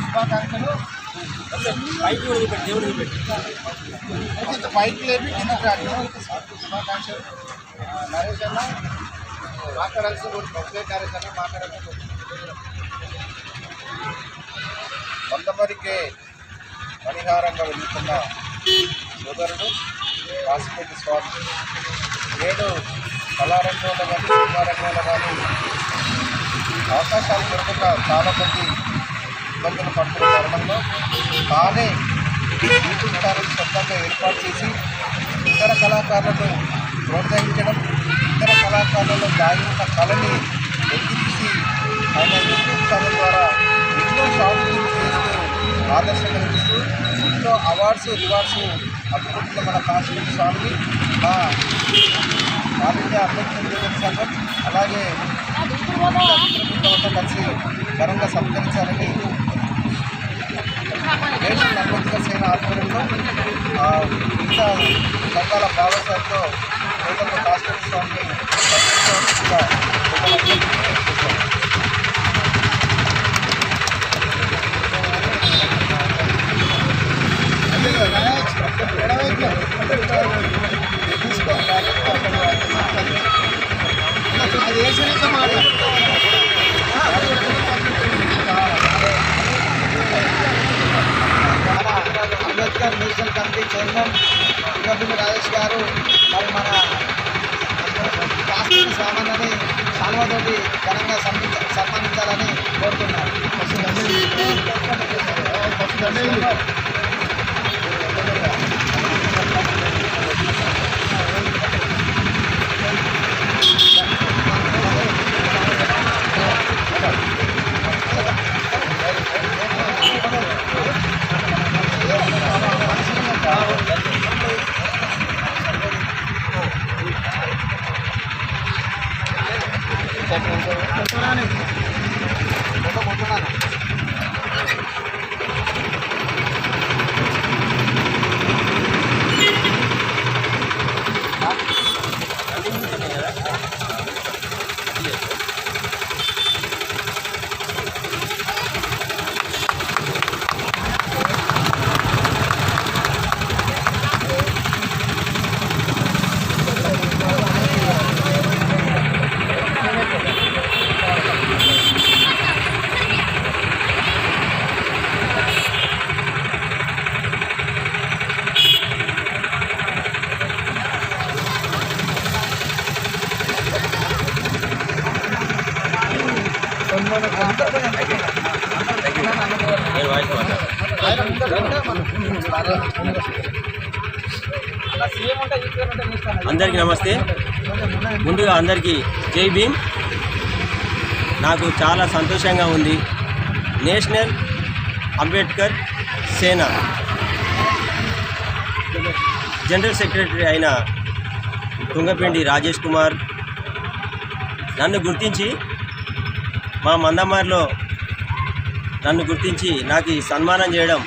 శుభాకాంక్షలు. పైకి లేపి కింద శుభాకాంక్షలు. నరేష్ అన్న మాట్లాడాల్సి నరేష్ అన్న మాట్లాడాల్సి కొంతమందికి పరిహారంగా వెళ్తున్న సోదరుడు కాశీపేట స్వామి నేడు కళారంగంలో కానీ సినిమా రంగంలో కానీ అవకాశాలు దొరకక చాలామంది ఇబ్బందులు పడుతున్న తరుణంలో తానే యూట్యూబ్ ఛానల్ సొంతంగా ఏర్పాటు చేసి ఇతర కళాకారులను ప్రోత్సహించడం, ఇతర కళాకారులలో దాగి ఉన్న కళని వెలికితీసి ఆయన యూట్యూబ్ ఛానల్ ద్వారా ఎన్నో షార్ట్స్ చేస్తూ ఆదర్శంగా నిలుస్తూ ఎన్నో అవార్డ్స్ రివార్డ్స్ అందుకుంటున్న మన కాశీపేట స్వామిని మా ఆల్ ఇండియా అంబేద్కర్ సంఘం అలాగే కలిసి ఘనంగా సత్కరించాలని నేషనల్ అంబేద్కర్ సేన ఆధ్వర్యంలో మిగతా సంఘాల భాగస్వామ్యంతో కాశీపేట స్వామిని Ambedkar national committee chairman Thungathurthi Rajesh గారు మరి మన కాశీపేట స్వామిని సాల్వాతోటి ఘనంగా సన్మానించాలని కోరుతున్నారు. అందరికీ నమస్తే. ముందుగా అందరికీ జై భీమ్. నాకు చాలా సంతోషంగా ఉంది. నేషనల్ అంబేద్కర్ సేన జనరల్ సెక్రటరీ అయిన తుంగపెండి రాజేష్ కుమార్ నన్ను గుర్తించి మా మందమారిలో నన్ను గుర్తించి నాకు ఈ సన్మానం చేయడం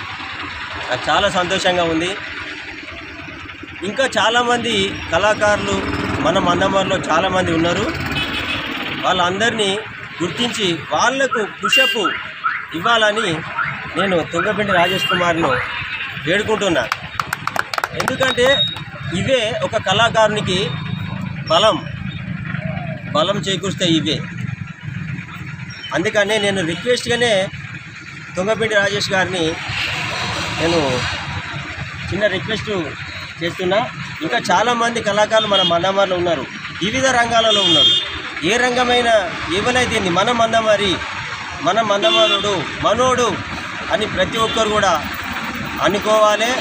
నాకు చాలా సంతోషంగా ఉంది. ఇంకా చాలామంది కళాకారులు మన మందమారిలో చాలామంది ఉన్నారు. వాళ్ళందరినీ గుర్తించి వాళ్లకు పుషప్ ఇవ్వాలని నేను తుంగపెండి రాజేష్ కుమార్ను వేడుకుంటున్నా. ఎందుకంటే ఇవే ఒక కళాకారునికి బలం చేకూరుస్తాయి ఇవే. అందుకనే నేను రిక్వెస్ట్గానే తుంగపెండి రాజేష్ గారిని నేను చిన్న రిక్వెస్ట్ చేస్తున్నా. ఇంకా చాలామంది కళాకారులు మన మందమారిలో ఉన్నారు, వివిధ రంగాలలో ఉన్నారు. ఏ రంగమైనా ఏవనైతే మన మందమారుడు మనోడు అని ప్రతి ఒక్కరు కూడా అనుకోవాలి.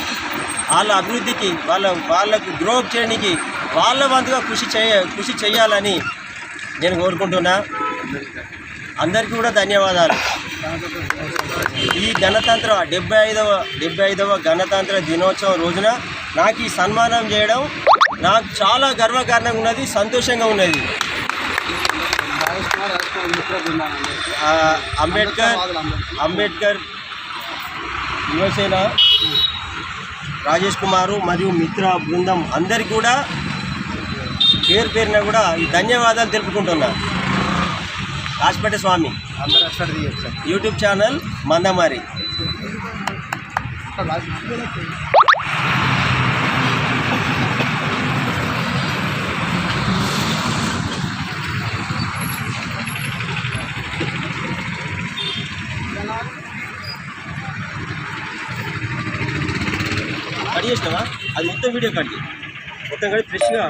వాళ్ళ అభివృద్ధికి వాళ్ళకు గ్రోప్ చేయడానికి వాళ్ళ వంతుగా కృషి చేయాలని నేను కోరుకుంటున్నా. అందరికీ కూడా ధన్యవాదాలు. ఈ గణతంత్ర 75వ గణతంత్ర దినోత్సవం రోజున నాకు ఈ సన్మానం చేయడం నాకు చాలా గర్వకారణంగా ఉన్నది, సంతోషంగా ఉన్నది. అంబేద్కర్ యువసేన రాజేష్ కుమారు మరియు మిత్ర బృందం అందరికీ కూడా పేరున కూడా ఈ ధన్యవాదాలు తెలుపుకుంటున్నా. కాశపేట స్వామి అందరూ అక్కడ తీయచ్చు sir. YouTube channel Mandamarri. Cut చేసినావా? అది మొత్తం వీడియో కట్ చేయి, మొత్తం కట్ ఫ్రెష్గా